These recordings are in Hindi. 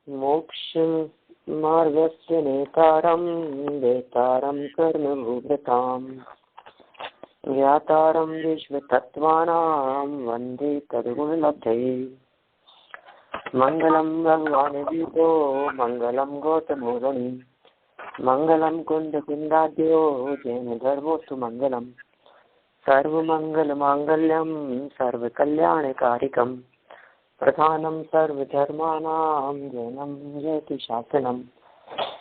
मोक्ष मार्गस्य नेतारं वेतारं कर्मभूभृतां ज्ञातारं विश्वतत्त्वानां वन्दे तद्गुणलब्धये। मङ्गलं भगवान् विभो मङ्गलं गौतमोदनि मङ्गलं कुन्दकुन्दाद्यो जैन धर्मोऽस्तु मङ्गलं। सर्वमङ्गलमाङ्गल्यं सर्वकल्याणकारिकं प्रधानं सर्वधर्माणां जैनं जयति शासनं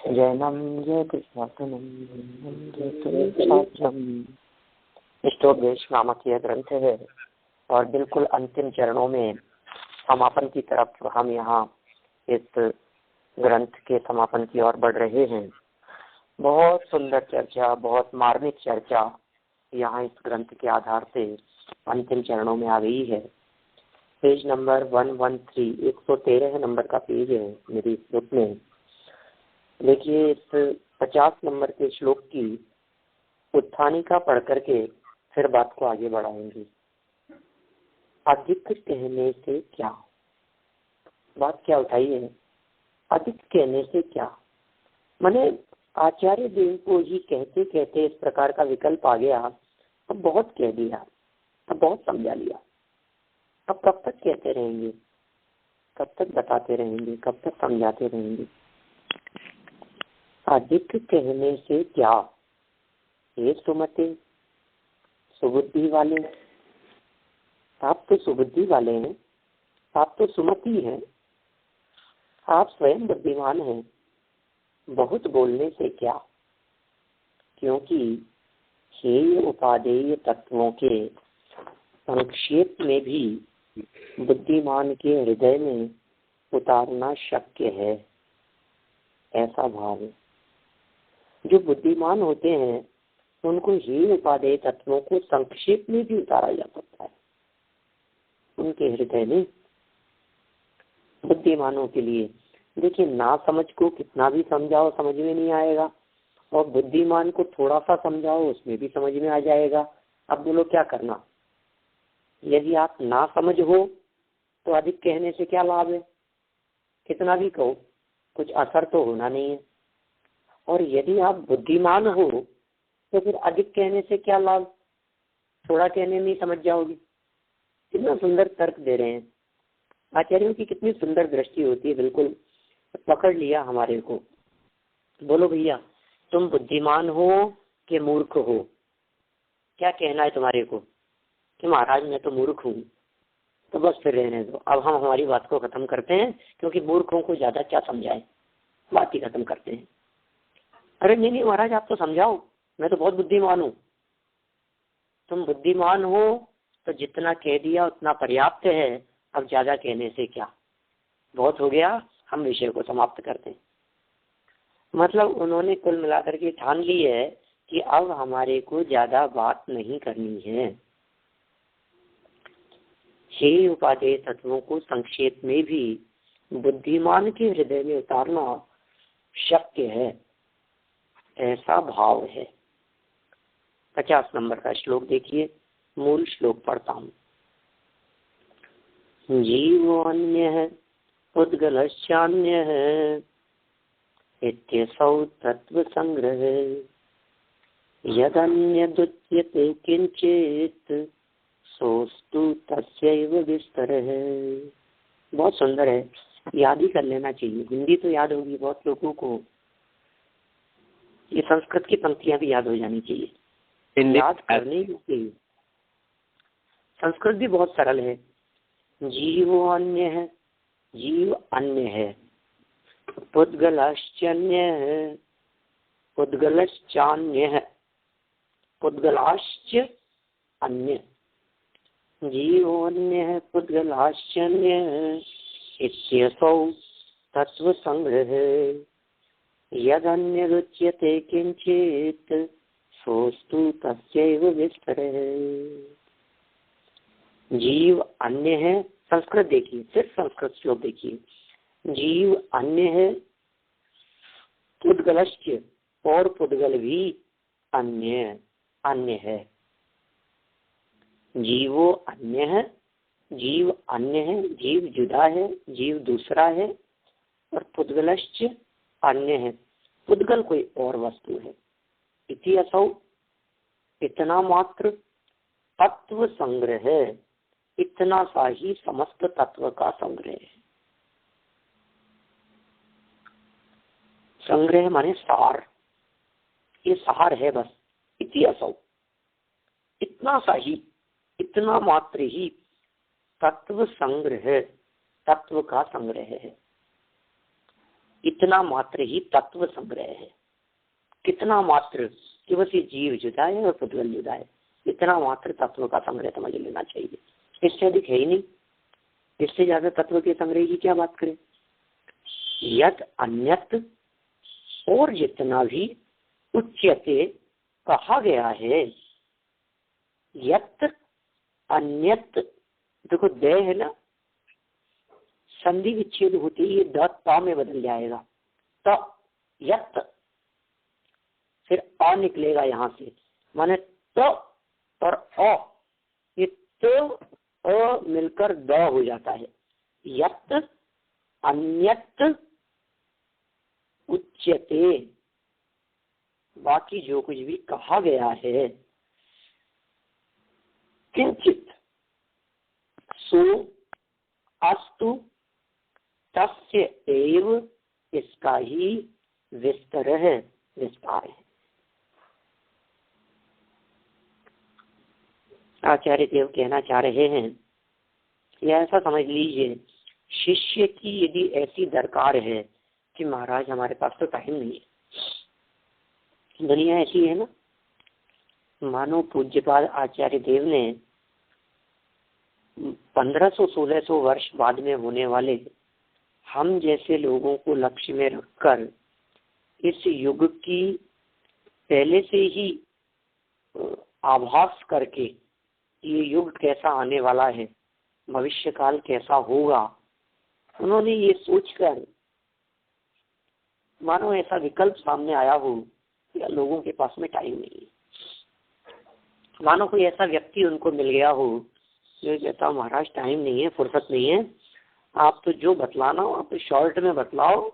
जैनं जयति शासनं जयति शासनं। इष्टोपदेश नामक यह ग्रंथ है और बिल्कुल अंतिम चरणों में समापन की तरफ हम यहाँ इस ग्रंथ के समापन की ओर बढ़ रहे हैं। बहुत सुंदर चर्चा, बहुत मार्मिक चर्चा यहाँ इस ग्रंथ के आधार से अंतिम चरणों में आ गई है। पेज नंबर 113, 113 नंबर का पेज है मेरी इस बुक में। देखिए, इस 50 नंबर के श्लोक की उत्थानिका पढ़ करके फिर बात को आगे बढ़ाएंगे। अधिक कहने से क्या, बात क्या उठाई है? अधिक कहने से क्या, माने आचार्य देव को ही कहते कहते इस प्रकार का विकल्प आ गया। अब बहुत कह दिया, अब बहुत समझा लिया, अब कब तक कहते रहेंगे, कब तक बताते रहेंगे, कब तक समझाते रहेंगे? अधिक कहने से क्या, ये सुमते सुबुद्धि वाले, आप तो सुबुद्धि वाले हैं, आप तो सुमति हैं, आप स्वयं बुद्धिमान हैं, बहुत बोलने से क्या? क्योंकि हेय उपादेय तत्वों के संक्षेप में भी बुद्धिमान के हृदय में उतारना शक्य है, ऐसा भाव है। जो बुद्धिमान होते हैं उनको हेय उपादेय तत्वों को संक्षेप में भी उतारा जा सकता है उनके हृदय में। बुद्धिमानों के लिए देखिए, ना समझ को कितना भी समझाओ समझ में नहीं आएगा, और बुद्धिमान को थोड़ा सा समझाओ उसमें भी समझ में आ जाएगा। अब बोलो क्या करना? यदि आप ना समझ हो तो अधिक कहने से क्या लाभ है? कितना भी कहो कुछ असर तो होना नहीं है। और यदि आप बुद्धिमान हो तो फिर अधिक कहने से क्या लाभ? थोड़ा कहने में ही समझ जाओगे। कितना सुंदर तर्क दे रहे हैं आचार्यों की, कितनी सुंदर दृष्टि होती है। बिल्कुल पकड़ लिया हमारे को। बोलो भैया, तुम बुद्धिमान हो कि मूर्ख हो? क्या कहना है तुम्हारे को कि महाराज मैं तो मूर्ख हूँ? तो बस फिर रहने दो, अब हम हमारी बात को खत्म करते हैं, क्योंकि मूर्खों को ज्यादा क्या समझाए, बात ही खत्म करते हैं। अरे नहीं नहीं महाराज, आप तो समझाओ, मैं तो बहुत बुद्धिमान हूँ। तुम बुद्धिमान हो तो जितना कह दिया उतना पर्याप्त है, अब ज्यादा कहने से क्या, बहुत हो गया, हम विषय को समाप्त करते हैं। मतलब उन्होंने कुल मिलाकर के ठान ली है कि अब हमारे को ज्यादा बात नहीं करनी है। हेय उपादेय तत्वों को संक्षेप में भी बुद्धिमान के हृदय में उतारना शक्य है, ऐसा भाव है। 50 नंबर का श्लोक देखिए, मूल श्लोक पढ़ता हूँ। जीवो अन्य है उद्गलश्चान्य है इत्यसौ तत्व संग्रह यदन्य दुच्यते किंचित सोस्तु तस्यैव विस्तरः। बहुत सुंदर है, याद ही कर लेना चाहिए। हिंदी तो याद होगी बहुत लोगों को, ये संस्कृत की पंक्तियां भी याद हो जानी चाहिए, याद करने की चाहिए। संस्कृत भी बहुत सरल है। जीवो अन्य है, जीव अन्य है, पुद्गलश्चान्य है, पुद्गलश्चान्य है, पुद्गलाश्च अन्य, जीवो अन्य है पुद्गलाश्चान्य है इत्यसौ तत्व संग्रह यदन्य रुच्यते किंचित सोस्तु तस्यैव विस्तरः। जीव अन्य है, संस्कृत देखिए, सिर्फ संस्कृत श्लोक देखिए। जीव अन्य है, पुद्गलश्च, और पुद्गल भी अन्य अन्य है। जीवो अन्य है, जीव अन्य है, जीव जुदा है, जीव दूसरा है, और पुद्गलश्च अन्य है, पुद्गल कोई और वस्तु है। इति असौ, इतना मात्र तत्व संग्रह, इतना सा ही समस्त तत्व का संग्रह है। संग्रह माने सार, ये सार है बस। इति असौ, इतना सा ही, इतना मात्र ही तत्व संग्रह, तत्व का संग्रह है। इतना मात्र ही तत्व संग्रह है। कितना मात्र कि बस ये जीव जुदा है और पुद्गल जुदा है, इतना मात्र तत्व का संग्रह समझ लेना चाहिए। इससे अधिक है ही नहीं, इससे ज्यादा तत्व के संग्रह की क्या बात करें। यत अन्यत, और जितना भी उच्यते कहा गया है, यत अन्यत, देखो दे है ना, संधि विच्छेद होती है, ये द ता में बदल जाएगा। त यत, फिर अ निकलेगा यहां से, माने तो और अ, ये तो अ मिलकर द हो जाता है। यत अन्यत उच्यते, बाकी जो कुछ भी कहा गया है, किंचित सो अस्तु तस्य एव, इसका ही विस्तार है, विस्तार है। आचार्य देव कहना चाह रहे हैं, या ऐसा समझ लीजिए, शिष्य की यदि ऐसी दरकार है कि महाराज हमारे पास तो टाइम नहीं है, दुनिया ऐसी है ना, मानो पूज्यपाद आचार्य देव ने 1500-1600 वर्ष बाद में होने वाले हम जैसे लोगों को लक्ष्य में रखकर इस युग की पहले से ही आभास करके ये युग कैसा आने वाला है, भविष्य काल कैसा होगा, उन्होंने ये सोचकर, मानो ऐसा विकल्प सामने आया हो कि लोगों के पास में टाइम नहीं है, मानो कोई ऐसा व्यक्ति उनको मिल गया हो जो कहता महाराज टाइम नहीं है, फुर्सत नहीं है, आप तो जो बतलाना हो आप तो शॉर्ट में बतलाओ,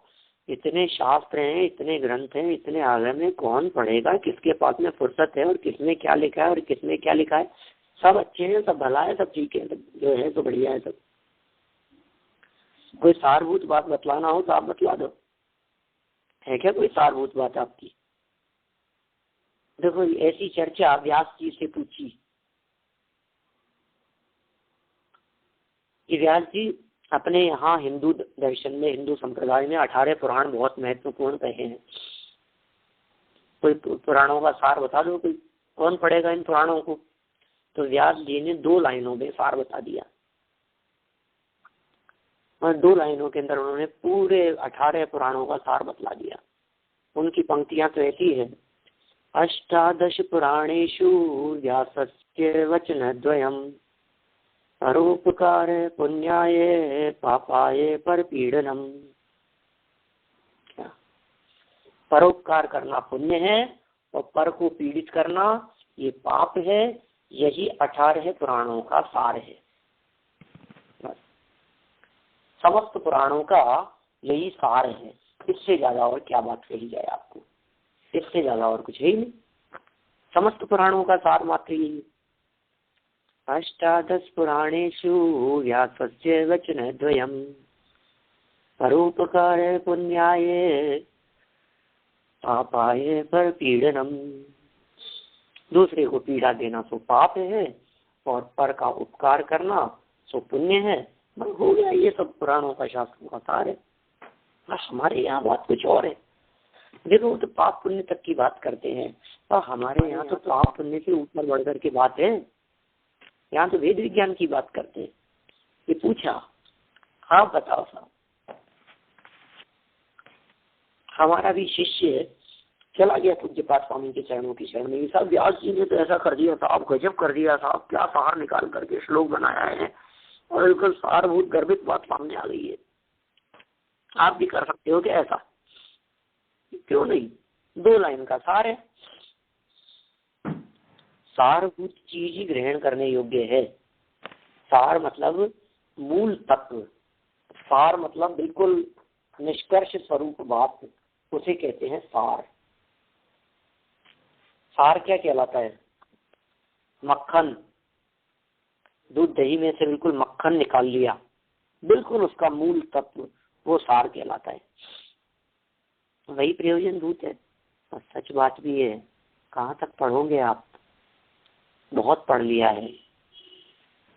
इतने शास्त्र हैं, इतने ग्रंथ हैं, इतने आगे में कौन पढ़ेगा, किसके पास में फुर्सत है और किसने क्या लिखा है और किसने क्या लिखा है, सब अच्छे हैं, सब भला है, सब ठीक है, सब जो है तो बढ़िया है। सब कोई सारभूत बात बतलाना हो तो आप बतला दो, है क्या कोई सारभूत बात आपकी। देखो ऐसी चर्चा व्यास जी से पूछी कि व्यास जी अपने यहाँ हिंदू दर्शन में, हिंदू संप्रदाय में 18 पुराण बहुत महत्वपूर्ण कहे हैं, कोई पुराणों का सार बता दो, कोई कौन पढ़ेगा इन पुराणों को। तो व्यास जी ने 2 लाइनों में सार बता दिया, और 2 लाइनों के अंदर उन्होंने पूरे 18 पुराणों का सार बतला दिया। उनकी पंक्तियां तो ऐसी है, 18 पुराणेषु व्यासस्य वचनद्वयम् परोपकार पुण्याय पापाय परपीडनम्। परोपकार करना पुण्य है और पर को पीड़ित करना ये पाप है, यही 18 पुराणों का सार है। समस्त पुराणों का यही सार है, इससे ज्यादा और क्या बात कही जाए आपको, इससे ज्यादा और कुछ है ही नहीं, समस्त पुराणों का सार मात्र यही। 18 पुराणेषु व्यासस्य वचनद्वयम् परोपकार पुण्याय पापाय परपीडनम्। दूसरे को पीड़ा देना सो पाप है और पर का उपकार करना सो पुण्य है। हो गया, ये सब पुराणों का, शास्त्रों का सार है। हमारे यहाँ बात कुछ और है। देखो तो पाप पुण्य तक की बात करते हैं, और हमारे यहाँ तो पाप पुण्य से ऊपर बढ़कर की बात है, यहाँ तो वेद विज्ञान की बात करते हैं। ये पूछा, आप बताओ साहब, हमारा भी शिष्य चला गया पूज्यपाद स्वामी के चरणों की शरण में, साहब व्यास जी ने तो ऐसा कर दिया साहब, गजब कर दिया साहब, क्या सार निकाल करके श्लोक बनाया है, और बिल्कुल सारभूत गर्भित बात सामने आ गई है। आप भी कर सकते हो क्या ऐसा? क्यों नहीं, 2 लाइन का सार है। सारभूत चीज ही ग्रहण करने योग्य है। सार मतलब मूल तत्व, सार मतलब बिल्कुल निष्कर्ष स्वरूप बात, उसे कहते हैं सार। सार क्या कहलाता है? मक्खन, दूध दही में से बिल्कुल मक्खन निकाल लिया, बिल्कुल उसका मूल तत्व, वो सार कहलाता है। वही प्रयोजन भूत है। और सच बात भी है, कहाँ तक पढ़ोगे आप? बहुत पढ़ लिया है,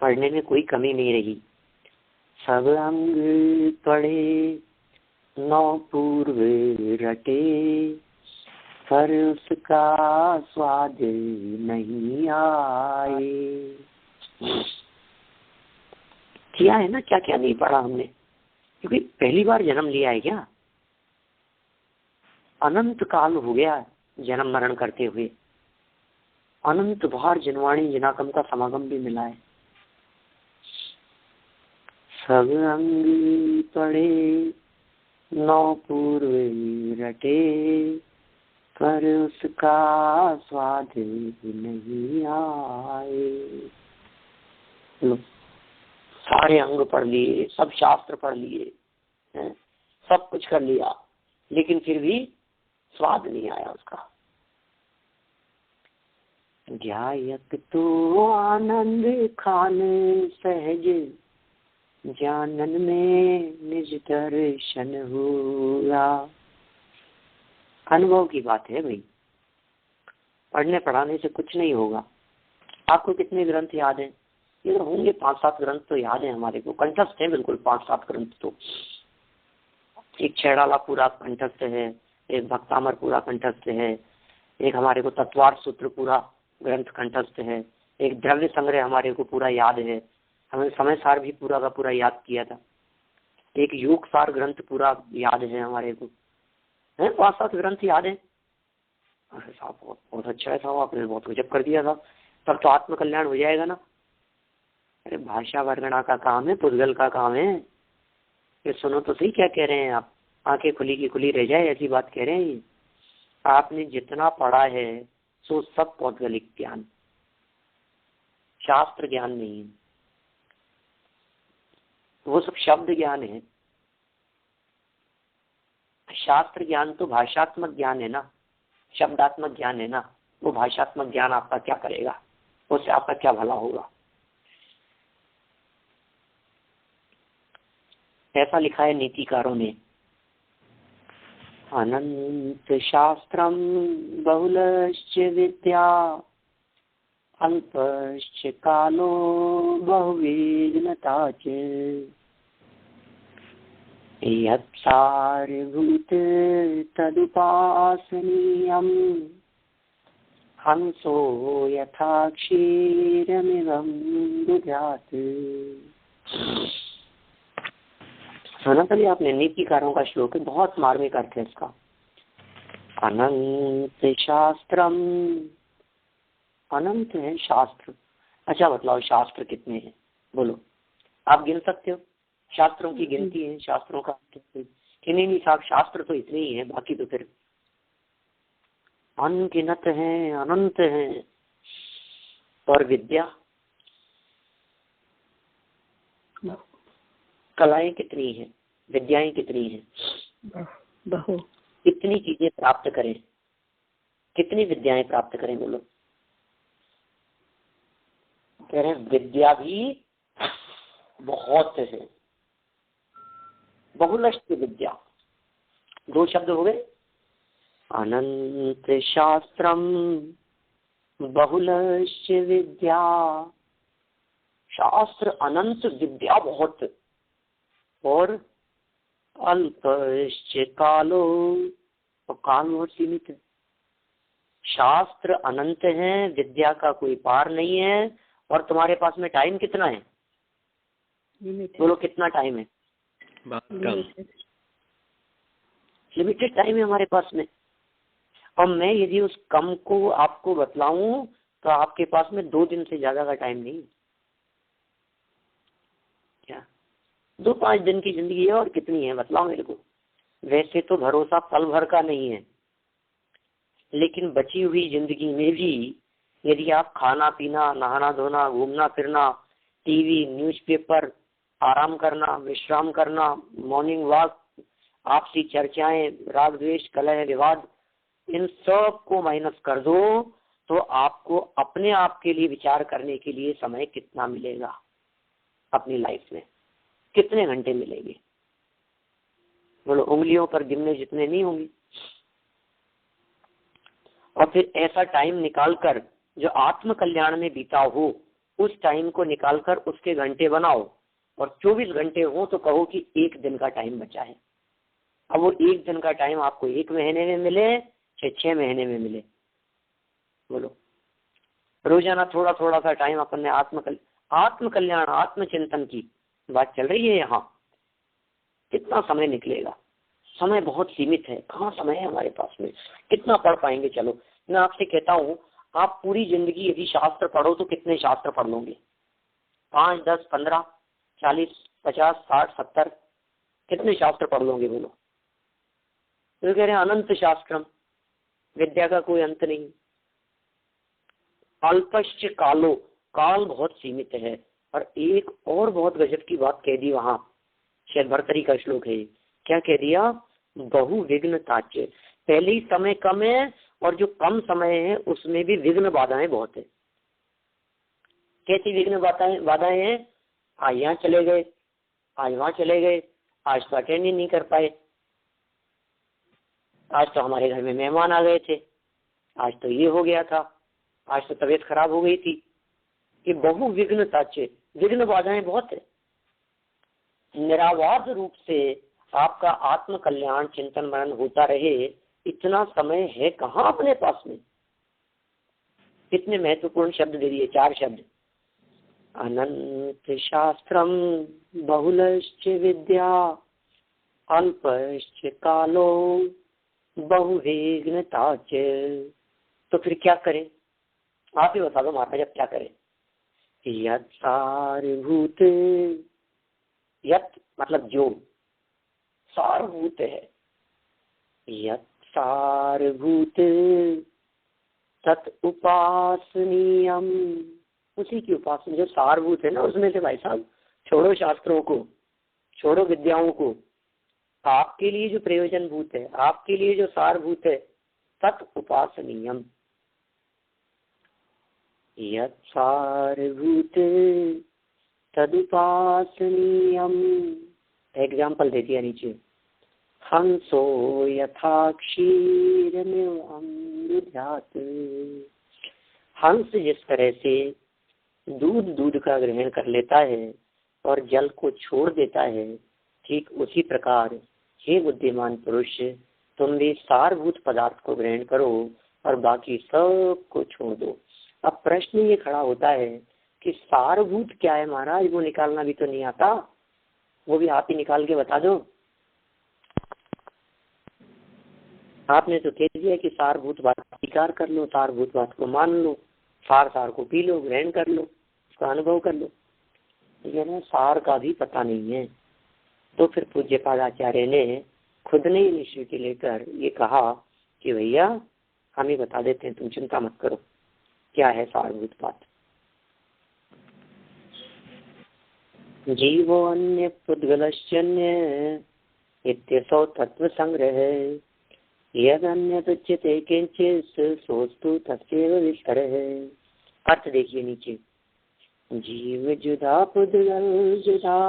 पढ़ने में कोई कमी नहीं रही। सब अंग पढ़े 9 पूर्व रटे, पर उसका स्वाद नहीं आए। किया है ना, क्या क्या नहीं पढ़ा हमने, क्योंकि पहली बार जन्म लिया है क्या? अनंत काल हो गया जन्म मरण करते हुए, अनंत बार जनवाणी जनाकम का समागम भी मिला है। सब अंग पढ़े 9 पूर्व रटे, पर उसका स्वाद नहीं आए। लो, सारे अंग पढ़ लिए, सब शास्त्र पढ़ लिए, सब कुछ कर लिया, लेकिन फिर भी स्वाद नहीं आया उसका। ध्यायक तो आनंद खाने सहज, जानन में निज दर्शन हुआ। अनुभव की बात है भाई, पढ़ने पढ़ाने से कुछ नहीं होगा। आपको कितने ग्रंथ याद हैं? ये होंगे 5-7 ग्रंथ तो याद है हमारे को, कंठस्थ है बिल्कुल 5-7 ग्रंथ। तो एक छैड़ाला पूरा कंठस्थ है, एक भक्तामर पूरा कंठस्थ है, एक हमारे को तत्वार्थ सूत्र पूरा ग्रंथ कंठस्थ है, एक द्रव्य संग्रह हमारे को पूरा याद है, हमने समय सार भी पूरा का पूरा याद किया था, एक योग सार ग्रंथ पूरा याद है हमारे को, है 5-7 ग्रंथ याद है। अरे साहब बहुत अच्छा है साहब, आपने बहुत गजब कर दिया था, तब तो आत्म कल्याण हो जाएगा ना। अरे भाषा वर्णना का काम है, पुद्गल का काम है। ये सुनो तो सही क्या कह रहे हैं आप, आंखें खुली की खुली रह जाए ऐसी बात कह रहे हैं। आपने जितना पढ़ा है सो सब पौद्गलिक ज्ञान, शास्त्र ज्ञान नहीं है, वो सब शब्द ज्ञान है। शास्त्र ज्ञान तो भाषात्मक ज्ञान है ना, शब्दात्मक ज्ञान है ना। वो भाषात्मक ज्ञान आपका क्या करेगा, उससे आपका क्या भला होगा? ऐसा लिखा है नीतिकारों ने, अनंत शास्त्रम बहुलश्च विद्या, अल्पश्च कालो बहुवेदनता च, यत्सारभूत तदुपासनीयम्, हंसो यथा क्षीरमिवं दधात्। सुना कभी आपने? नीतिकारों का श्लोक है, बहुत मार्मिक अर्थ है इसका। अनंत शास्त्रम, अनंत है शास्त्र। अच्छा बतलाओ शास्त्र कितने हैं? बोलो, आप गिन सकते हो? शास्त्रों की गिनती है, शास्त्रों का कि नहीं साहब शास्त्र तो इतने ही है, बाकी तो फिर अनगिनत हैं, अनंत हैं। और विद्या, कलाएं कितनी हैं, विद्याएं कितनी हैं? बहु। कितनी चीजें प्राप्त करें, कितनी विद्याएं प्राप्त करें? बोलो। कह रहे विद्या भी बहुत है, बहुलश्च विद्या, 2 शब्द हो गए। अनंत शास्त्रम बहुलश्च विद्या, शास्त्र अनंत, विद्या बहुत, और अल्पश्च कालो, और काल बहुत सीमित है। शास्त्र अनंत है, विद्या का कोई पार नहीं है, और तुम्हारे पास में टाइम कितना है? बोलो कितना टाइम है? लिमिटेड टाइम है हमारे पास में। और मैं यदि उस कम को आपको बतलाऊं तो आपके पास में 2 दिन से ज्यादा का टाइम नहीं। क्या 2-5 दिन की जिंदगी है, और कितनी है बतलाओ मेरे को। वैसे तो भरोसा पल भर का नहीं है, लेकिन बची हुई जिंदगी में भी यदि आप खाना पीना, नहाना धोना, घूमना फिरना, टीवी, न्यूज़पेपर, आराम करना, विश्राम करना, मॉर्निंग वॉक, आपसी चर्चाएं, राग द्वेष, कलह, विवाद, इन सब को माइनस कर दो तो आपको अपने आप के लिए विचार करने के लिए समय कितना मिलेगा, अपनी लाइफ में कितने घंटे मिलेंगे? बोलो, उंगलियों पर गिनने जितने नहीं होंगे। और फिर ऐसा टाइम निकालकर जो आत्म कल्याण में बीता हो, उस टाइम को निकालकर उसके घंटे बनाओ और 24 घंटे हो तो कहो कि एक दिन का टाइम बचा है। अब वो एक दिन का टाइम आपको 1 महीने में मिले चाहे 6 महीने में मिले, बोलो, रोजाना थोड़ा थोड़ा सा टाइम अपन ने आत्म कल्याण, आत्मचिंतन की बात चल रही है यहाँ, कितना समय निकलेगा? समय बहुत सीमित है, कहाँ समय है हमारे पास में, कितना पढ़ पाएंगे? चलो मैं आपसे कहता हूँ, आप पूरी जिंदगी यदि शास्त्र पढ़ो तो कितने शास्त्र पढ़ लोगे? 5, 10, 15, 40, 50, 60, 70, कितने शास्त्र पढ़ लोगे? बोलो। तो कह रहे हैं अनंत शास्त्रम, विद्या का कोई अंत नहीं। अल्पश्च कालो, काल बहुत सीमित है। और एक और बहुत गजब की बात कह दी वहां, शायद भर्तरी का श्लोक है, क्या कह दिया? बहु विघ्न ताच्य, पहले ही समय कम है और जो कम समय है उसमें भी विघ्न बाधाएं बहुत है। कैसी विघ्न बाधाएं हैं? आज यहाँ चले गए, आज वहां चले गए, आज तो अटेंड ही नहीं कर पाए, आज तो हमारे घर में मेहमान आ गए थे, आज तो ये हो गया था, आज तो तबीयत खराब हो गई थी। ये बहु विघ्न ताच्य, विघ्न बाधाएं बहुत है। निरावाद रूप से आपका आत्म कल्याण चिंतन मनन होता रहे, इतना समय है कहाँ अपने पास में? कितने महत्वपूर्ण शब्द दे दिए, 4 शब्द, अनंत शास्त्रम बहुलश्च विद्या अल्पश्च कालो बहुविघ्न ताच्य। तो फिर क्या करें? आप ही बता दो महाराज, अब क्या करें? यत् सारभूत, यत् मतलब जो सारभूत है, यत् सारभूत तत् उपासनीयम, उसी की उपासना जो सारभूत है ना, उसमें से भाई साहब छोड़ो शास्त्रों को, छोड़ो विद्याओं को, आपके लिए जो प्रयोजनभूत है, आपके लिए जो सारभूत है, तत् उपासनीयम, यत् सारभूत तदुपासनीयम। एग्जाम्पल दे दिया नीचे, हंसो यथा क्षीरमिवामृतात्, हंस जिस तरह से दूध का ग्रहण कर लेता है और जल को छोड़ देता है, ठीक उसी प्रकार हे बुद्धिमान पुरुष, तुम भी सारभूत पदार्थ को ग्रहण करो और बाकी सब को छोड़ दो। अब प्रश्न ये खड़ा होता है कि सारभूत क्या है महाराज? वो निकालना भी तो नहीं आता, वो भी आप ही निकाल के बता दो। आपने तो कह दिया कि सारभूत बात स्वीकार कर लो, सारभूत बात को मान लो, सार को पी लो, ग्रहण कर लो, उसका अनुभव कर लो, लेकिन सार का भी पता नहीं है। तो फिर पूज्यपाद आचार्य ने खुद ने इनिशिएटिव लेकर ये कहा कि भैया हम ही बता देते हैं, तुम चिंता मत करो, क्या है सारभूत बात। जीवो अन्य पुद्गलश्चन्य इत्यसौ तत्व संग्रह, यदन्य तुच्यते किंचित् सोस्तु तस्यैव विस्तरः। अर्थ देखिए नीचे, जीव जुदा पुद्गल जुदा,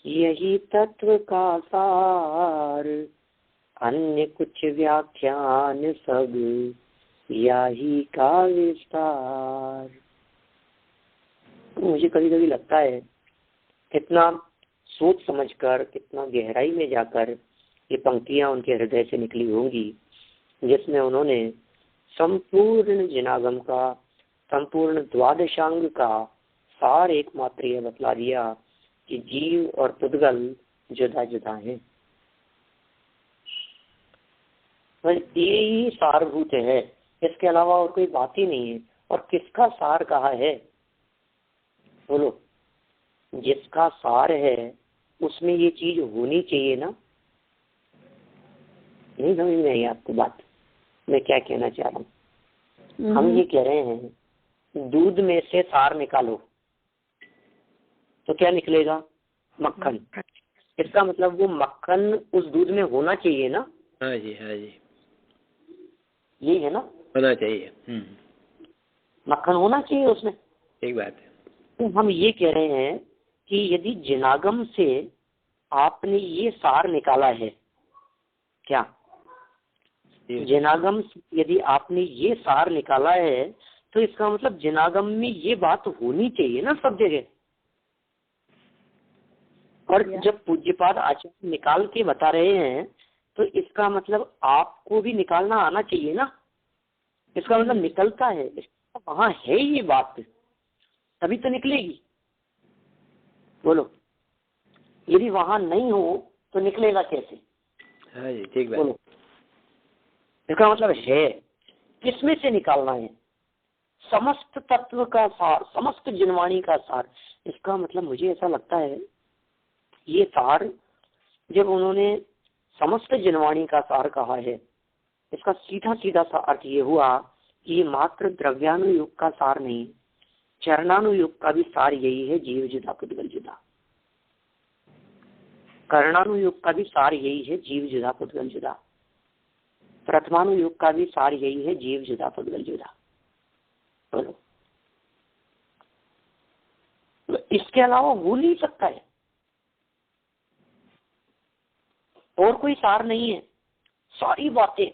यही तत्व का सार, अन्य कुछ व्याख्यान सब यही का विस्तार। मुझे कभी कभी लगता है कितना सोच समझकर, कितना गहराई में जाकर ये पंक्तियां उनके हृदय से निकली होंगी, जिसमें उन्होंने संपूर्ण जिनागम का, संपूर्ण द्वादशांग का सार एकमात्र यह बतला दिया कि जीव और पुद्गल जुदा जुदा हैं, यही सारभूत है, इसके अलावा और कोई बात ही नहीं है। और किसका सार कहा है? बोलो, जिसका सार है उसमें ये चीज होनी चाहिए ना। नहीं समझ में आई आपको बात, मैं क्या कहना चाह रहा हूँ? हम ये कह रहे हैं दूध में से सार निकालो तो क्या निकलेगा? मक्खन। इसका मतलब वो मक्खन उस दूध में होना चाहिए ना। हाँ जी, हाँ जी, यही है ना, होना चाहिए। मक्खन होना चाहिए उसमें। ठीक बात है। तो हम ये कह रहे हैं कि यदि जिनागम से आपने ये सार निकाला है, क्या जिनागम से यदि आपने ये सार निकाला है, तो इसका मतलब जिनागम में ये बात होनी चाहिए ना सब जगह। और जब पूज्यपाद आचार्य निकाल के बता रहे हैं, तो इसका मतलब आपको भी निकालना आना चाहिए ना। इसका मतलब निकलता है, वहां है ये बात, तभी तो निकलेगी। बोलो, यदि वहां नहीं हो तो निकलेगा कैसे? हाँ जी, ठीक बात। बोलो, इसका मतलब है, किसमें से निकालना है? समस्त तत्व का सार, समस्त जिनवाणी का सार। इसका मतलब मुझे ऐसा लगता है, ये सार जब उन्होंने समस्त जिनवाणी का सार कहा है, इसका सीधा सीधा सा अर्थ ये हुआ कि ये मात्र द्रव्यानुयुग का सार नहीं, चरणानुयुग का भी सार यही है, जीव जुदा पुद्गल जुदा। कर्णानुयुग का भी सार यही है, जीव जुदा पुद्गल जुदा। प्रथमानुयुग का भी सार यही है, जीव जुदा पुद्गल जुदा। बोलो, तो इसके अलावा हो नहीं सकता है, और कोई सार नहीं है, सारी बातें।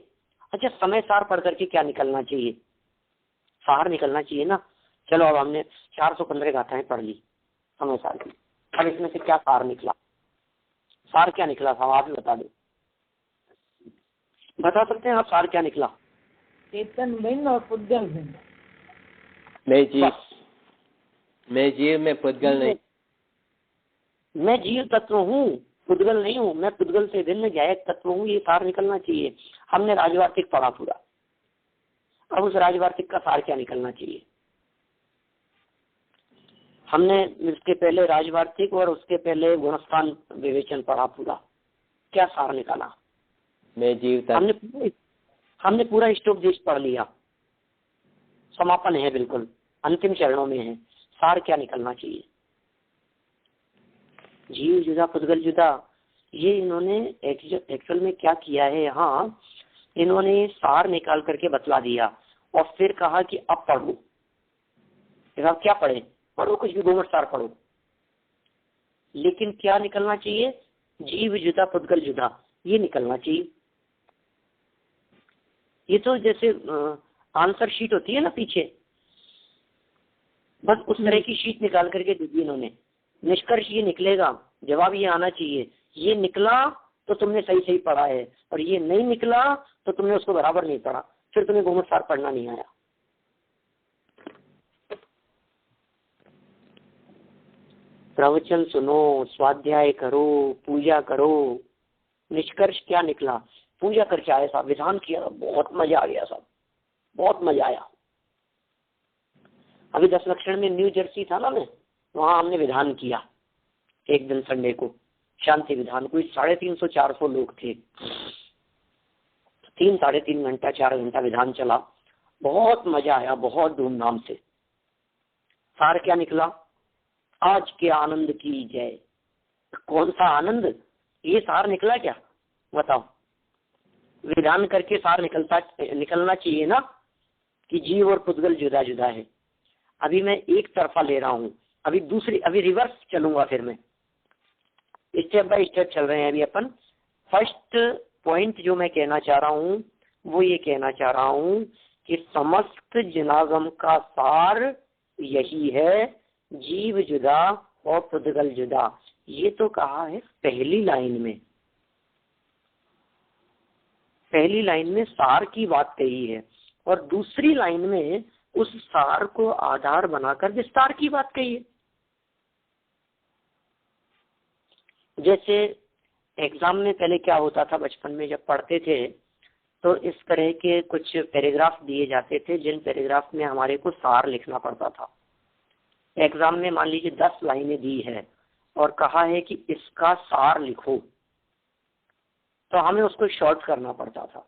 अच्छा, समय सार पढ़ करके क्या निकलना चाहिए? सार निकलना चाहिए ना। चलो, अब हमने 415 गाथाएं पढ़ ली समय सार की, अब इसमें से क्या सार निकला? सार क्या निकला था, आप ही बता दो। बता सकते हैं आप सार क्या निकला? चेतन भिन्न और पुद्गल भिन्न। मैं जीव में पुद्गल नहीं। मैं जीव तत्व हूँ, पुद्गल नहीं हूँ। मैं पुद्गल से भिन्न ज्ञायक तत्व हूँ, ये सार निकलना चाहिए। हमने राजवार्तिक पढ़ा पूरा, अब उस राजवार्तिक का सार क्या निकलना चाहिए? हमने इसके पहले राजवार्तिक और उसके पहले गुणस्थान विवेचन पढ़ा पूरा, क्या सार निकाला? मैं जीव हमने पूरा इष्टोपदेश पढ़ लिया, समापन है, बिल्कुल अंतिम चरणों में है। सार क्या निकलना चाहिए? जीव जुदा पुद्गल जुदा। ये इन्होंने एक्चुअल में क्या किया है, यहाँ इन्होंने सार निकाल करके बतला दिया और फिर कहा कि अब पढ़ो। अब क्या पढ़े? पढ़ो, कुछ भी गोमट सार पढ़ो, लेकिन क्या निकलना चाहिए? जीव जुदा पुद्गल जुदा, ये निकलना चाहिए। ये तो जैसे आंसर शीट होती है ना पीछे, बस उस तरह की शीट निकाल करके दी थी इन्होंने। निष्कर्ष ये निकलेगा, जवाब ये आना चाहिए, ये निकला तो तुमने सही सही पढ़ा है, और ये नहीं निकला तो तुमने उसको बराबर नहीं पढ़ा, फिर तुम्हें गोमट सार पढ़ना नहीं आया। प्रवचन सुनो, स्वाध्याय करो, पूजा करो, निष्कर्ष क्या निकला? पूजा करके आए साहब, विधान किया, बहुत मजा आ गया साहब, बहुत मजा आया। अभी 10 लक्षण में न्यू जर्सी था ना मैं, वहां हमने विधान किया एक दिन संडे को, शांति विधान। कोई 350-400 लोग थे, 3-3.5 घंटा 4 घंटा विधान चला, बहुत मजा आया, बहुत धूमधाम से। सार क्या निकला? आज के आनंद की जय। कौन सा आनंद? ये सार निकला क्या? बताओ। विधान करके सार निकलना चाहिए ना, कि जीव और पुद्गल जुदा जुदा है। अभी मैं एक तरफा ले रहा हूँ, अभी रिवर्स चलूंगा, फिर मैं स्टेप बाय स्टेप चल रहे हैं अभी अपन। फर्स्ट पॉइंट जो मैं कहना चाह रहा हूँ वो ये कहना चाह रहा हूँ कि समस्त जिनागम का सार यही है, जीव जुदा और पुद्गल जुदा। ये तो कहा है पहली लाइन में, पहली लाइन में सार की बात कही है, और दूसरी लाइन में उस सार को आधार बनाकर विस्तार की बात कही है। जैसे एग्जाम में पहले क्या होता था, बचपन में जब पढ़ते थे तो इस तरह के कुछ पैराग्राफ दिए जाते थे, जिन पैराग्राफ में हमारे को सार लिखना पड़ता था। एग्जाम में मान लीजिए 10 लाइनें दी है और कहा है कि इसका सार लिखो, तो हमें उसको शॉर्ट करना पड़ता था।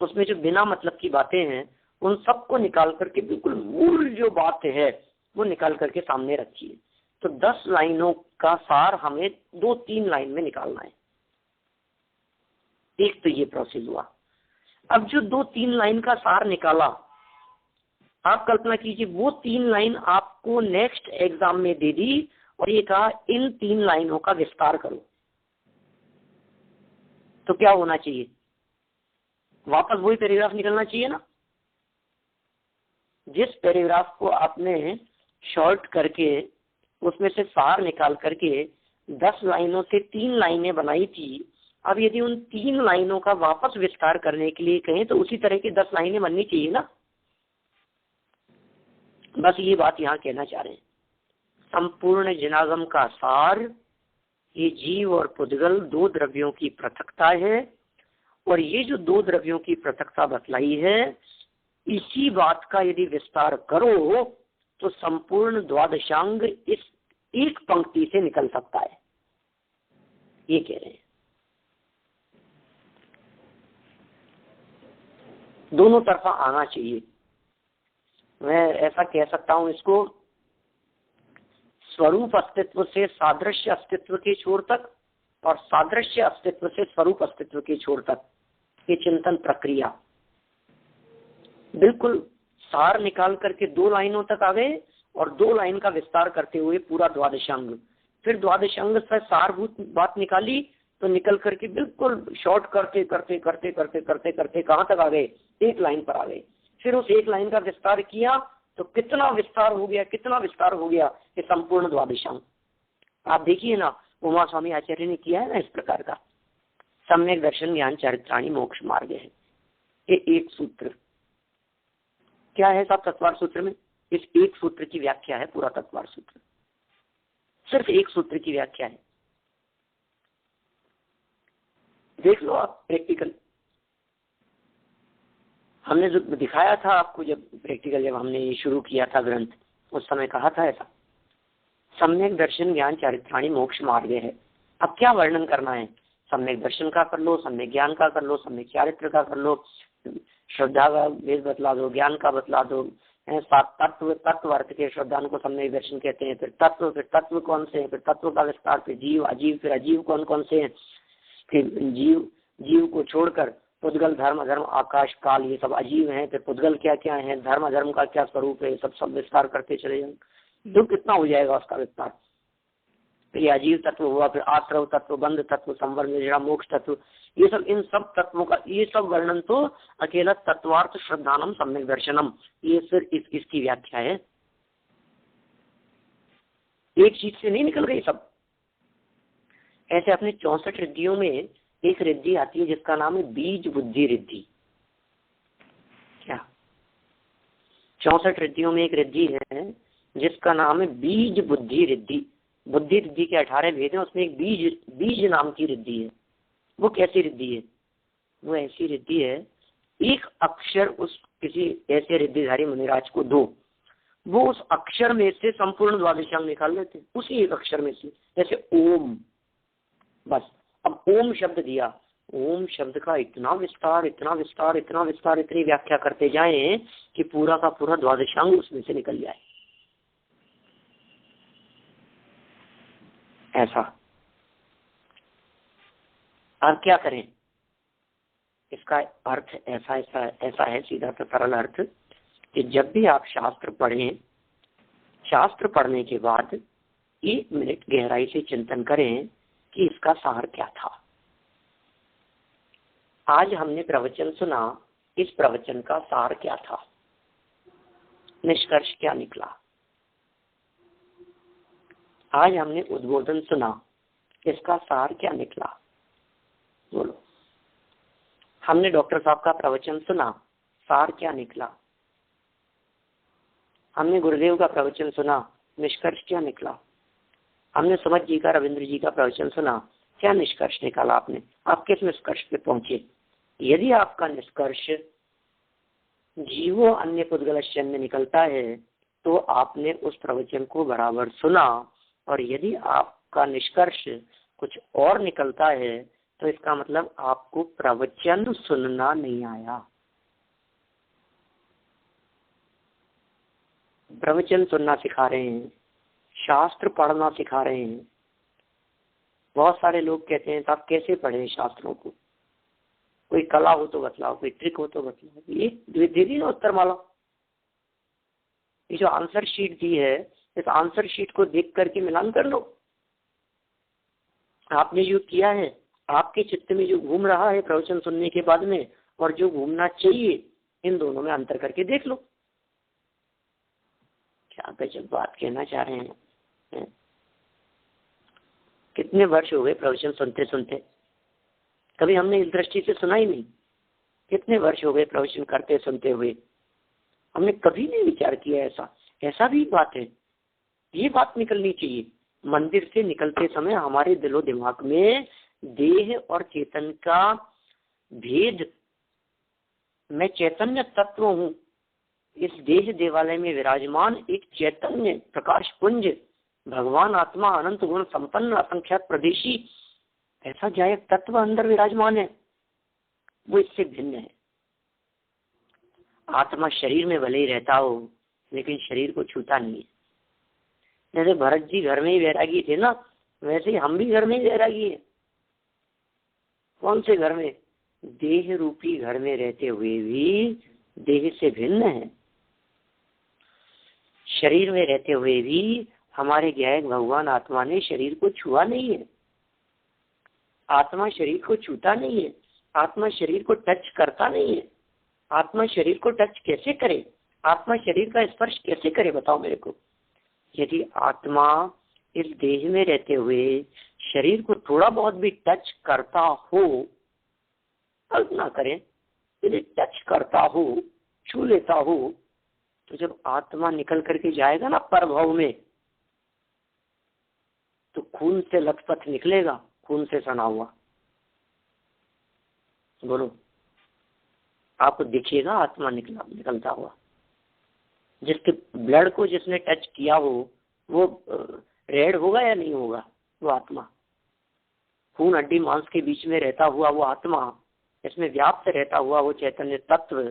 उसमें जो बिना मतलब की बातें हैं उन सबको निकाल करके बिल्कुल मूल जो बात है वो निकाल करके सामने रखिए। तो 10 लाइनों का सार हमें 2-3 लाइन में निकालना है। एक तो ये प्रोसेस हुआ। अब जो 2-3 लाइन का सार निकाला, आप कल्पना कीजिए वो 3 लाइन आपको नेक्स्ट एग्जाम में दे दी और ये कहा इन 3 लाइनों का विस्तार करो, तो क्या होना चाहिए? वापस वही पैराग्राफ निकलना चाहिए ना। जिस पैराग्राफ को आपने शॉर्ट करके उसमें से सार निकाल करके 10 लाइनों से 3 लाइनें बनाई थी, अब यदि उन 3 लाइनों का वापस विस्तार करने के लिए कहें तो उसी तरह की 10 लाइनें बननी चाहिए ना। बस ये बात यहाँ कहना चाह रहे हैं। संपूर्ण जिनागम का सार ये जीव और पुद्गल 2 द्रव्यों की पृथकता है, और ये जो 2 द्रव्यों की पृथकता बतलाई है, इसी बात का यदि विस्तार करो तो संपूर्ण द्वादशांग इस एक पंक्ति से निकल सकता है, ये कह रहे हैं। दोनों तरफा आना चाहिए। मैं ऐसा कह सकता हूं इसको, स्वरूप अस्तित्व से सादृश्य अस्तित्व के छोर तक और सादृश्य अस्तित्व से स्वरूप अस्तित्व के छोर तक ये चिंतन प्रक्रिया। बिल्कुल सार निकाल करके 2 लाइनों तक आ गए और 2 लाइन का विस्तार करते हुए पूरा द्वादशांग, फिर द्वादशांग से सारभूत बात निकाली तो निकल करके बिल्कुल शॉर्ट करते करते करते करते करते करते कहाँ तक आ गए? 1 लाइन पर आ गए। फिर उस 1 लाइन का विस्तार किया तो कितना विस्तार हो गया, कितना विस्तार हो गया कि संपूर्ण द्वादशांग। आप देखिए ना, उमा स्वामी आचार्य ने किया है ना इस प्रकार का। सम्यक दर्शन ज्ञान चारित्राणी मोक्ष मार्ग है, ये एक सूत्र। क्या है सब तत्वार सूत्र में? इस एक सूत्र की व्याख्या है पूरा तत्वार सूत्र, सिर्फ एक सूत्र की व्याख्या है। देख लो आप प्रैक्टिकल। हमने जो दिखाया था आपको जब प्रैक्टिकल, जब हमने ये शुरू किया था ग्रंथ, उस समय कहा था ऐसा, सम्यक दर्शन ज्ञान चारित्राणी मोक्ष मार्ग है। अब क्या वर्णन करना है? सम्यक दर्शन का कर लो, सम्यक ज्ञान का कर लो, सम्यक चारित्र का कर लो, श्रद्धा का वेद बतला दो, ज्ञान का बतला दो, 7 तत्व, तत्व अर्थ के श्रद्धान को सम्यक दर्शन कहते हैं। फिर तत्व कौन से हैं, फिर तत्व का विस्तार, फिर जीव अजीव, फिर अजीव कौन कौन से हैं, फिर जीव को छोड़कर पुद्गल धर्म अधर्म आकाश काल ये सब अजीव हैं, फिर पुद्गल क्या क्या है, धर्म अधर्म का क्या स्वरूप है, सब विस्तार करते चले जाएंगे। जो कितना हो जाएगा उसका विस्तार। फिर अजीव तत्व हुआ, फिर आश्रव तत्व, बंध तत्व, संवर निर्जरा मोक्ष तत्व, ये सब, इन सब तत्वों का ये सब वर्णन तो अकेला तत्वार्थ श्रद्धानम सम्यक दर्शनम, ये सिर्फ इसकी व्याख्या है। एक चीज से नहीं निकल गई सब। ऐसे अपने 64 रिद्धियों में एक रिद्धि आती है जिसका नाम है बीज बुद्धि रिद्धि। क्या 64 रिद्धियों में एक रिद्धि है जिसका नाम है बीज बुद्धि रिद्धि। बुद्धि रिद्धि के 18 भेद हैं, उसमें एक बीज नाम की रिद्धि है। वो कैसी रिद्धि है? वो ऐसी रिद्धि है, एक अक्षर उस किसी ऐसे रिद्धिधारी मुनिराज को दो, वो उस अक्षर में से संपूर्ण द्वादशांग निकाल लेते, उसी एक अक्षर में से। जैसे ओम, बस अब ओम शब्द दिया, ओम शब्द का इतना विस्तार, इतना विस्तार, इतना विस्तार, इतनी व्याख्या करते जाएं कि पूरा का पूरा द्वादशांग उसमें से निकल जाए। ऐसा। अब क्या करें? इसका अर्थ ऐसा है सीधा तो सरल अर्थ कि जब भी आप शास्त्र पढ़ें, शास्त्र पढ़ने के बाद 1 मिनट गहराई से चिंतन करें कि इसका सार क्या था। आज हमने प्रवचन सुना, इस प्रवचन का सार क्या था, निष्कर्ष क्या निकला। आज हमने उद्बोधन सुना, इसका सार क्या निकला, बोलो। हमने डॉक्टर साहब का प्रवचन सुना, सार क्या निकला। हमने गुरुदेव का प्रवचन सुना, निष्कर्ष क्या निकला। हमने सुमत जी का, रविंद्र जी का प्रवचन सुना, क्या निष्कर्ष निकाला आपने, आप किस निष्कर्ष पे पहुंचे। यदि आपका निष्कर्ष जीवो अन्य पुद्गलश्चन में निकलता है तो आपने उस प्रवचन को बराबर सुना, और यदि आपका निष्कर्ष कुछ और निकलता है तो इसका मतलब आपको प्रवचन सुनना नहीं आया। प्रवचन सुनना सिखा रहे हैं, शास्त्र पढ़ना सिखा रहे हैं। बहुत सारे लोग कहते हैं आप कैसे पढ़े शास्त्रों को, कोई कला हो तो बतलाओ, कोई ट्रिक हो तो बतलाओ। ये दे दी ना उत्तर माला। ये जो आंसर शीट दी है, इस आंसर शीट को देख करके मिलान कर लो। आपने जो किया है, आपके चित्त में जो घूम रहा है प्रवचन सुनने के बाद में, और जो घूमना चाहिए, इन दोनों में अंतर करके देख लो। क्या गजब बात कहना चाह रहे हैं। कितने वर्ष हो गए प्रवचन सुनते सुनते, कभी हमने इस दृष्टि से सुना ही नहीं। कितने वर्ष हो गए प्रवचन करते सुनते हुए, हमने कभी नहीं विचार किया ऐसा भी बात है। ये बात निकलनी चाहिए। मंदिर से निकलते समय हमारे दिलो दिमाग में देह और चेतन का भेद, मैं चैतन्य तत्व हूँ, इस देह देवालय में विराजमान एक चैतन्य प्रकाश पुंज, भगवान आत्मा अनंत गुण संपन्न असंख्यात प्रदेशी, ऐसा जायक तत्व अंदर विराजमान है, वो इससे भिन्न है। आत्मा शरीर में भले ही रहता हो, लेकिन शरीर को छूता नहीं है। जैसे भरत जी घर में ही वैरागी थे ना, वैसे ही हम भी घर में ही वैरागी है। कौन से घर में? देह रूपी घर में रहते हुए भी देह से भिन्न है। शरीर में रहते हुए भी हमारे ज्ञायक भगवान आत्मा ने शरीर को छुआ नहीं है। आत्मा शरीर को छूता नहीं है, आत्मा शरीर को टच करता नहीं है। आत्मा शरीर को टच कैसे करे, आत्मा शरीर का स्पर्श कैसे करे, बताओ मेरे को। यदि आत्मा इस देह में रहते हुए शरीर को थोड़ा बहुत भी टच करता हो, कल्पना करें यदि टच करता हो, छू लेता हो, तो जब आत्मा निकल करके जाएगा ना परभव में, तो खून से लथपथ निकलेगा, खून से सना हुआ। बोलो, आपको दिखेगा आत्मा निकलता हुआ। जिसके ब्लड को जिसने टच किया हो वो रेड होगा या नहीं होगा? वो आत्मा। खून हड्डी मांस के बीच में रहता हुआ वो आत्मा, इसमें व्याप्त रहता हुआ वो चैतन्य तत्व,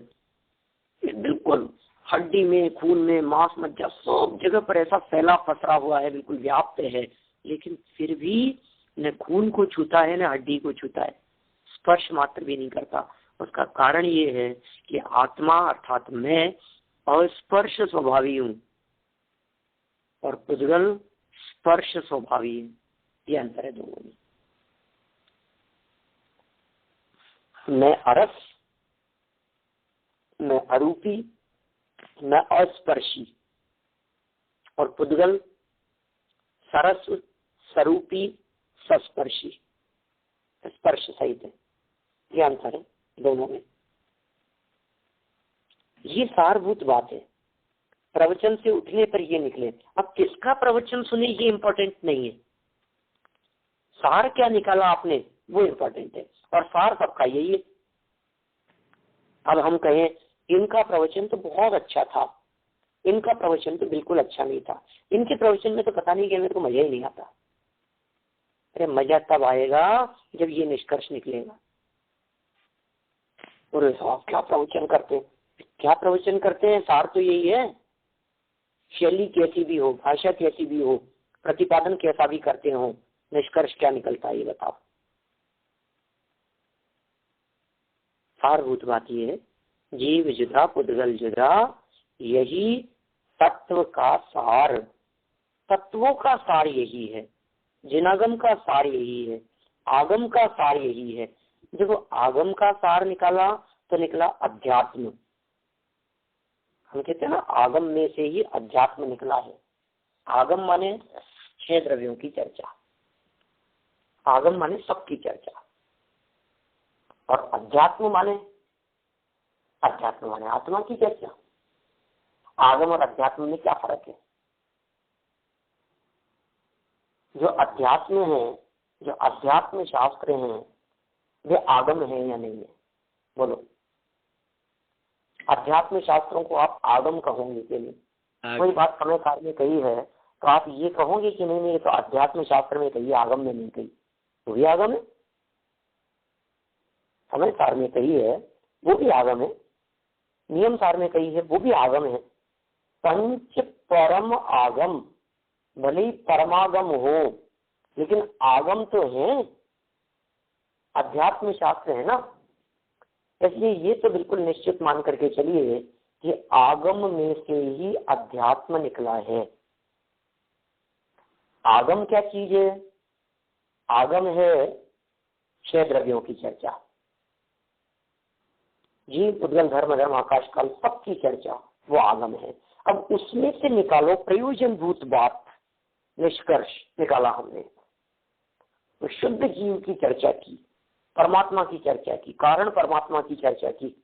बिल्कुल हड्डी में, खून में, मांस मज्जा सब जगह पर ऐसा फैला फसरा हुआ है, बिल्कुल व्याप्त है। लेकिन फिर भी न खून को छूता है न हड्डी को छूता है, स्पर्श मात्र भी नहीं करता। उसका कारण ये है कि आत्मा अर्थात मैं अस्पर्श स्वभावी हूँ और पुद्गल स्पर्श स्वभावी है। ये अंतर है दोनों में। मैं अरस, मैं अरूपी, मैं अस्पर्शी, और पुद्गल सरस, स्वरूपी, सस्पर्शी, स्पर्श सहित है। ये अंतर है दोनों में। ये सारभूत बात है। प्रवचन से उठने पर ये निकले। अब किसका प्रवचन सुने ये इम्पोर्टेंट नहीं है, सार क्या निकाला आपने वो इम्पोर्टेंट है, और सार सबका यही है। अब हम कहें इनका प्रवचन तो बहुत अच्छा था, इनका प्रवचन तो बिल्कुल अच्छा नहीं था, इनके प्रवचन में तो पता नहीं क्या मेरे को मजा ही नहीं आता। अरे मजा तब आएगा जब ये निष्कर्ष निकलेगा। और आप क्या प्रवचन करते हैं, क्या प्रवचन करते हैं, सार तो यही है। शैली कैसी भी हो, भाषा कैसी भी हो, प्रतिपादन कैसा भी करते हो, निष्कर्ष क्या निकलता है ये बताओ। सारभूत बात ये है, जीव जुदा पुद्गल जुदा, यही तत्व का सार, तत्वों का सार यही है, जिनागम का सार यही है, आगम का सार यही है। देखो आगम का सार निकाला तो निकला अध्यात्म। हम कहते हैं ना आगम में से ही अध्यात्म निकला है। आगम माने 6 द्रव्यों की चर्चा, आगम माने सबकी चर्चा, और अध्यात्म माने आत्मा की चर्चा। आगम और अध्यात्म में क्या फर्क है? जो अध्यात्म है, जो अध्यात्म शास्त्र हैं, वे आगम है या नहीं है? बोलो, अध्यात्म शास्त्रों को आप आगम कहोगे कि नहीं? कोई बात समय काल में कही है तो आप ये कहोगे कि नहीं नहीं तो अध्यात्म शास्त्र में कही, आगम में नहीं कही, वो भी आगम है। समय सार में कही है वो भी आगम है, नियम सार में कही है वो भी आगम है। पंच परम आगम, भले ही परमागम हो, लेकिन आगम तो है, अध्यात्म शास्त्र है ना। इसलिए ये तो बिल्कुल निश्चित मान करके चलिए कि आगम में से ही अध्यात्म निकला है। आगम क्या चीज है? आगम है छह द्रव्यों की चर्चा, जीव उद्गल धर्म धर्म आकाश काल सबकी चर्चा, वो आगम है। अब उसमें से निकालो प्रयोजनभूत बात, निष्कर्ष निकाला हमने। तो शुद्ध जीव की चर्चा की, परमात्मा की चर्चा की, कारण परमात्मा की चर्चा की,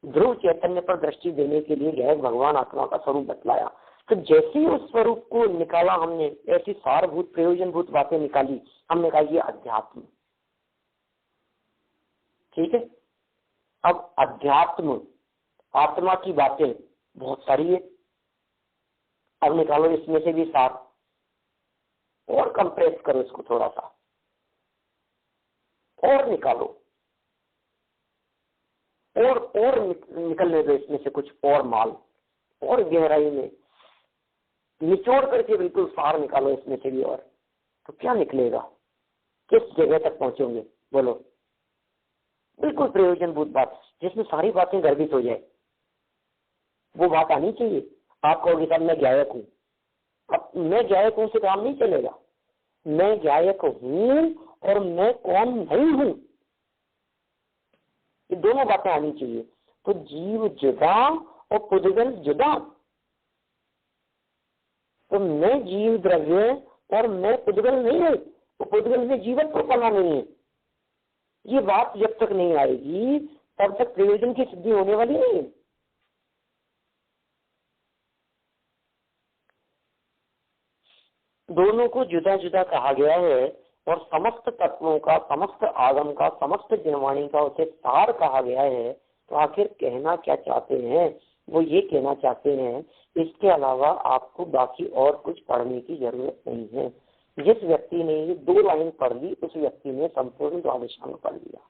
ध्रुव चैतन्य पर दृष्टि देने के लिए गए भगवान आत्मा का स्वरूप बतलाया। तो जैसे ही उस स्वरूप को निकाला हमने, ऐसी सारभूत प्रयोजनभूत बातें निकाली, हमने कहा ये अध्यात्म। ठीक है। अब अध्यात्म आत्मा की बातें बहुत सारी है, अब निकालो इसमें से भी सार और कंप्रेस करो इसको थोड़ा सा और निकालो और निकलने दो इसमें से कुछ और माल, और गहराई में निचोड़ करके बिल्कुल सार निकालो इसमें से भी। और तो क्या निकलेगा? किस जगह तक पहुंचोगे बोलो? बिल्कुल प्रयोजनभूत बात जिसमें सारी बातें गर्भित हो जाए, वो बात आनी चाहिए। आप कहोगे साहब मैं गायक हूँ, अब मैं गायक हूँ से काम नहीं चलेगा। मैं गायक हूँ और मैं कौन नहीं हूँ, ये दोनों बातें आनी चाहिए। तो जीव जुदा और पुद्गल जुदा। तो मैं जीव द्रव्य और मैं पुद्गल नहीं हूँ, तो पुद्गल में जीवत्व पना नहीं है। ये बात जब तक नहीं आएगी तब तक प्रयोजन की सिद्धि होने वाली नहीं है। दोनों को जुदा जुदा कहा गया है और समस्त तत्वों का, समस्त आगम का, समस्त जनवाणी का उसे सार कहा गया है। तो आखिर कहना क्या चाहते हैं? वो ये कहना चाहते हैं इसके अलावा आपको बाकी और कुछ पढ़ने की जरूरत नहीं है। जिस व्यक्ति ने ये 2 लाइन पढ़ ली उस व्यक्ति ने संपूर्ण द्वादशांग पढ़ लिया,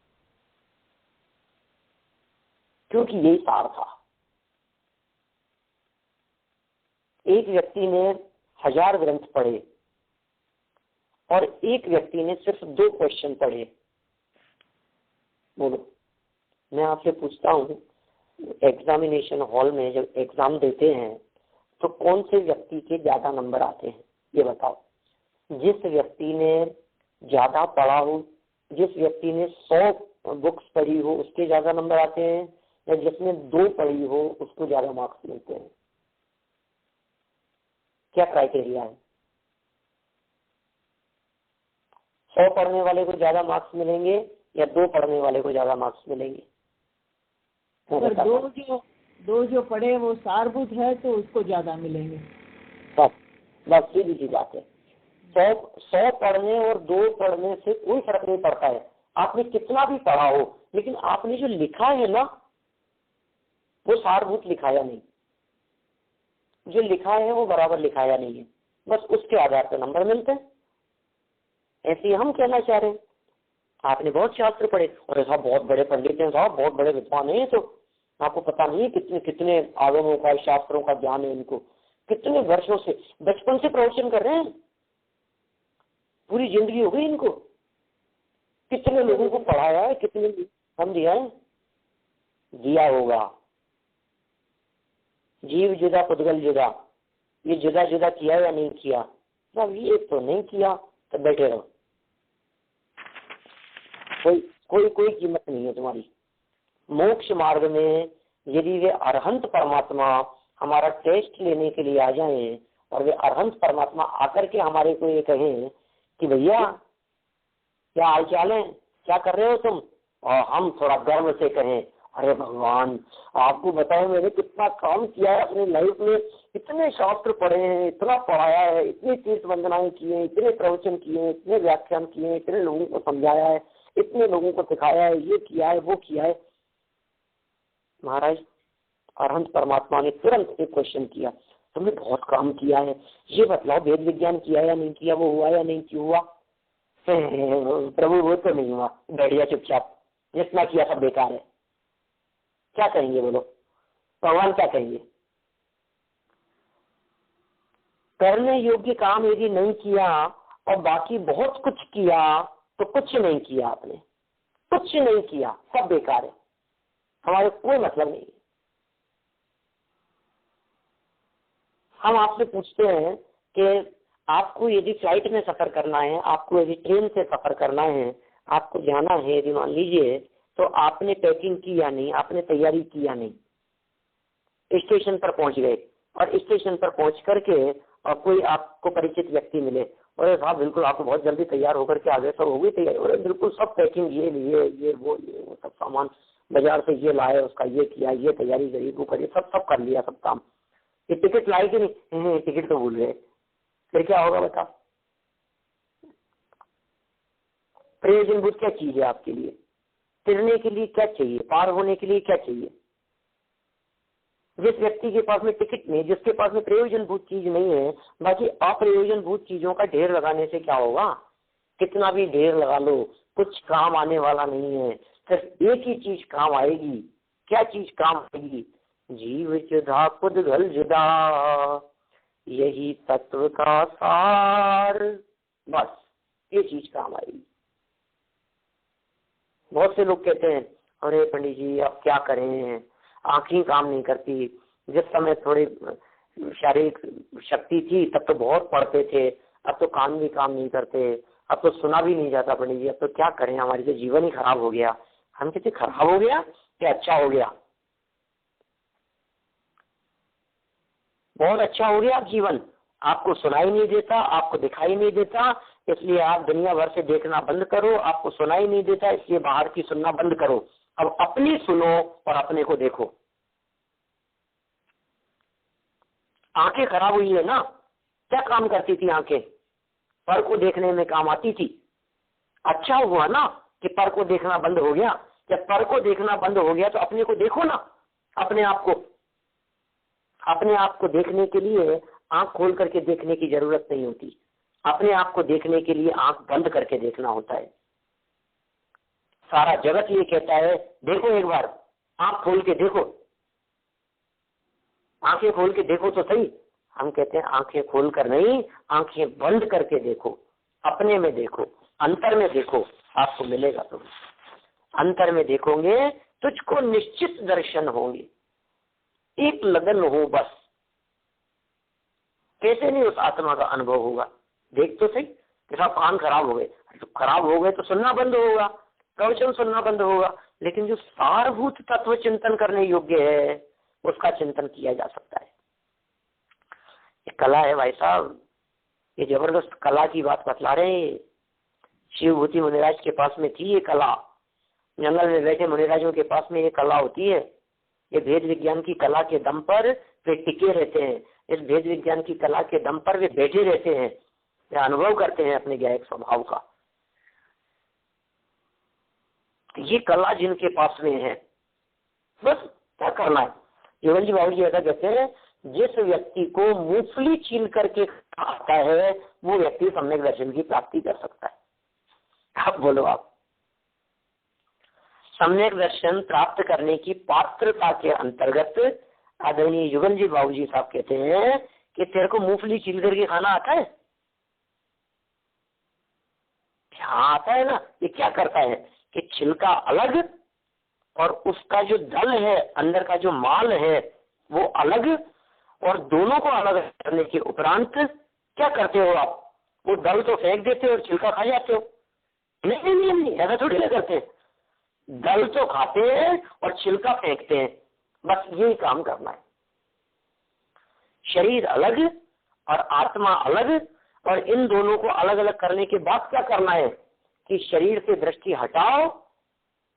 क्योंकि यही सार था। एक व्यक्ति ने 1000 ग्रंथ पढ़े और एक व्यक्ति ने सिर्फ 2 क्वेश्चन पढ़े। बोलो, मैं आपसे पूछता हूँ, एग्जामिनेशन हॉल में जब एग्जाम देते हैं तो कौन से व्यक्ति के ज्यादा नंबर आते हैं? ये बताओ। जिस व्यक्ति ने ज्यादा पढ़ा हो, जिस व्यक्ति ने 100 बुक्स पढ़ी हो उसके ज्यादा नंबर आते हैं, या जिसने 2 पढ़ी हो उसको ज्यादा मार्क्स मिलते हैं? क्या क्राइटेरिया है? 100 पढ़ने वाले को ज्यादा मार्क्स मिलेंगे या 2 पढ़ने वाले को ज्यादा मार्क्स मिलेंगे? अगर दो जो पढ़े वो सारभूत है तो उसको ज्यादा मिलेंगे। बस सीधी सी बात है। 100 पढ़ने और 2 पढ़ने से कोई फर्क नहीं पड़ता है। आपने कितना भी पढ़ा हो, लेकिन आपने जो लिखा है ना वो सारभूत लिखाया नहीं, जो लिखा है वो बराबर लिखाया नहीं है, बस उसके आधार पर नंबर मिलते हैं। ऐसे हम कहना चाह रहे हैं। आपने बहुत शास्त्र पढ़े और साहब बहुत बड़े पंडित हैं, साहब बहुत बड़े विद्वान हैं, तो आपको पता नहीं कितने कितने आगमों का, शास्त्रों का ज्ञान है इनको, कितने वर्षों से, बचपन से प्रवचन कर रहे हैं, पूरी जिंदगी हो गई इनको, कितने लोगों को पढ़ाया है, कितने हम दिया है, दिया होगा। जीव जुदा पुद्गल जुदा, ये जुदा जुदा किया या नहीं किया? जब ये तो नहीं किया तो बैठे रहो, कोई कीमत नहीं है तुम्हारी। मोक्ष मार्ग में यदि वे अरहंत परमात्मा हमारा टेस्ट लेने के लिए आ जाएं और वे अरहंत परमात्मा आकर के हमारे को ये कहें कि भैया क्या हाल चाल है, क्या कर रहे हो तुम, और हम थोड़ा गर्व से कहें अरे भगवान आपको बताओ मैंने कितना काम किया है अपनी लाइफ में, इतने शास्त्र पढ़े हैं, इतना पढ़ाया है, इतनी तीर्थ वंदनाएं की हैं, इतने प्रवचन किए हैं, इतने व्याख्यान किए हैं, इतने लोगों को समझाया है, इतने लोगों को सिखाया है, ये किया है वो किया है। महाराज अरहंत परमात्मा ने तुरंत एक क्वेश्चन किया, तुमने बहुत काम किया है, ये बतलाओ वेद विज्ञान किया या नहीं किया, वो हुआ या नहीं क्यों हुआ? प्रभु वो तो नहीं हुआ, बैठिया चुपचाप, जितना किया सब बेकार है। क्या कहेंगे बोलो? भगवान क्या कहेंगे? करने योग्य काम यदि नहीं किया और बाकी बहुत कुछ किया तो कुछ नहीं किया, आपने कुछ नहीं किया, सब बेकार है, हमारे कोई मतलब नहीं। हम आपसे पूछते हैं कि आपको यदि फ्लाइट में सफर करना है, आपको यदि ट्रेन से सफर करना है, आपको जाना है यदि मान लीजिए, तो आपने पैकिंग की या नहीं, आपने तैयारी की या नहीं। स्टेशन पर पहुंच गए और स्टेशन पर पहुंच करके और कोई आपको परिचित व्यक्ति मिले, और साहब बिल्कुल आपको बहुत जल्दी तैयार होकर के आ गए, सब हो गई तैयारी, और बिल्कुल सब पैकिंग, ये लिए ये वो सब सामान बाजार से ये लाए, उसका ये किया, ये तैयारी करी, वो करी, सब कर लिया, सब काम। ये टिकट लाई कि नहीं? टिकट तो भूल गए, फिर क्या होगा बताओ? प्रयोजनभूत क्या चीज है आपके लिए? तिरने के लिए क्या चाहिए? पार होने के लिए क्या चाहिए? जिस व्यक्ति के पास में टिकट नहीं, जिसके पास में प्रयोजनभूत चीज नहीं है, बाकी अप्रयोजनभूत चीजों का ढेर लगाने से क्या होगा? कितना भी ढेर लगा लो, कुछ काम आने वाला नहीं है। सिर्फ एक ही चीज काम आएगी। क्या चीज काम आएगी? जीव जुदा खुद घल जुदा, यही तत्व का सार, बस ये चीज काम आएगी। बहुत से लोग कहते हैं, अरे पंडित जी अब क्या करें, आंखें काम नहीं करती। जिस समय थोड़ी शारीरिक शक्ति थी तब तो बहुत पढ़ते थे, अब तो कान भी काम नहीं करते, अब तो सुना भी नहीं जाता पंडित जी, अब तो क्या करें, हमारी तो जीवन ही खराब हो गया। हम कहते खराब हो गया क्या अच्छा हो गया? बहुत अच्छा हो गया आप जीवन, आपको सुनाई नहीं देता, आपको दिखाई नहीं देता, इसलिए आप दुनिया भर से देखना बंद करो। आपको सुनाई नहीं देता इसलिए बाहर की सुनना बंद करो। अब अपनी सुनो और अपने को देखो। आंखें खराब हुई है ना, क्या काम करती थी आंखें? पर को देखने में काम आती थी। अच्छा हुआ ना कि पर को देखना बंद हो गया। जब पर को देखना बंद हो गया तो अपने को देखो ना, अपने आप को। अपने आप को देखने के लिए आंख खोल करके देखने की जरूरत नहीं होती, अपने आप को देखने के लिए आंख बंद करके देखना होता है। सारा जगत ये कहता है देखो एक बार, आंख खोल के देखो, आंखें खोल के देखो तो सही। हम कहते हैं आंखें खोल कर नहीं, आंखें बंद करके देखो, अपने में देखो, अंतर में देखो, आपको मिलेगा। तुम अंतर में देखोगे तुझको निश्चित दर्शन होंगे। एक लगन हो बस, कैसे नहीं उस आत्मा का अनुभव होगा? देख तो सही, जैसा कान खराब हो गए, तो खराब हो गए तो सुनना बंद होगा, प्रवचन सुनना बंद होगा, लेकिन जो सारभूत तत्व चिंतन करने योग्य है उसका चिंतन किया जा सकता है। ये कला है भाई साहब, ये जबरदस्त कला की बात बतला रहे हैं। शिवभूति मुनिराज के पास में थी ये कला, जंगल में बैठे मुनिराजों के पास में ये कला होती है। ये भेद विज्ञान की कला के दम पर वे टिके रहते हैं, इस भेद विज्ञान की कला के दम पर वे बैठे रहते हैं, वे अनुभव करते हैं अपने ज्ञायक स्वभाव का। ये कला जिनके पास में है, बस क्या करना है? युगल जी बाबू जी ऐसा कहते हैं, जिस व्यक्ति को मूंगफली छील करके आता है वो व्यक्ति सम्यक दर्शन की प्राप्ति कर सकता है। आप बोलो, आप सम्यक दर्शन प्राप्त करने की पात्रता के अंतर्गत आदरणीय युगल जी बाबू जी साहब कहते हैं कि तेरे को मूंगफली छील करके खाना आता है? हाँ आता है ना। ये क्या करता है कि छिलका अलग और उसका जो दल है, अंदर का जो माल है वो अलग, और दोनों को अलग करने के उपरांत क्या करते हो आप? वो दल तो फेंक देते हो और छिलका खा जाते हो? नहीं नहीं नहीं, ऐसा थोड़ी ना करते हैं। दल तो खाते हैं और छिलका फेंकते हैं, बस यही काम करना है। शरीर अलग और आत्मा अलग, और इन दोनों को अलग अलग करने के बाद क्या करना है कि शरीर से दृष्टि हटाओ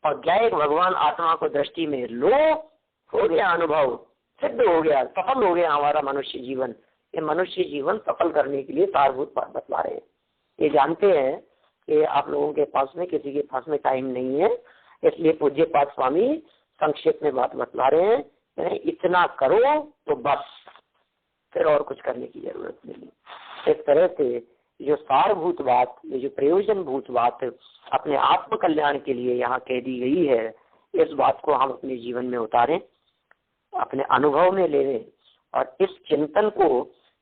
और ज्ञायक भगवान आत्मा को दृष्टि में लो। हो गया अनुभव, सिद्ध हो गया, सफल हो गया हमारा मनुष्य जीवन। ये मनुष्य जीवन सफल करने के लिए सारभूत बात बतला रहे हैं। ये जानते हैं कि आप लोगों के पास में किसी के पास में टाइम नहीं है, इसलिए पूज्य पाद स्वामी संक्षेप में बात बतला रहे हैं। इतना करो तो बस, फिर और कुछ करने की जरूरत नहीं। इस तरह से जो सारभूत बात, ये जो प्रयोजन भूत बात अपने आत्म कल्याण के लिए यहाँ कह दी गई है, इस बात को हम अपने जीवन में उतारें, अपने अनुभव में ले लें, और इस चिंतन को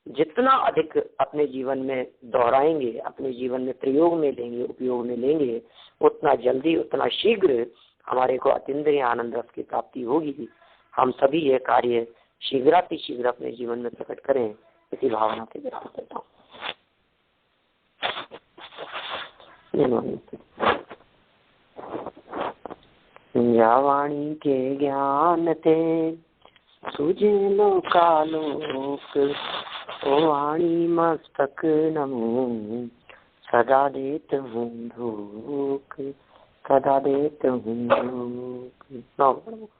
जितना अधिक अपने जीवन में दोहराएंगे, अपने जीवन में प्रयोग में लेंगे, उपयोग में लेंगे, उतना जल्दी, उतना शीघ्र हमारे को अतीन्द्रिय आनंद रस की प्राप्ति होगी। हम सभी ये कार्य शीघ्र अपने जीवन में प्रकट करें, इसी भावना के व्यक्त करता हूँ। या वाणी के ज्ञान ते तुझे लोकालोक, ओ वाणी मस्तक नमो सदा देत हूँ धूक, सदा देत हूँ धूक।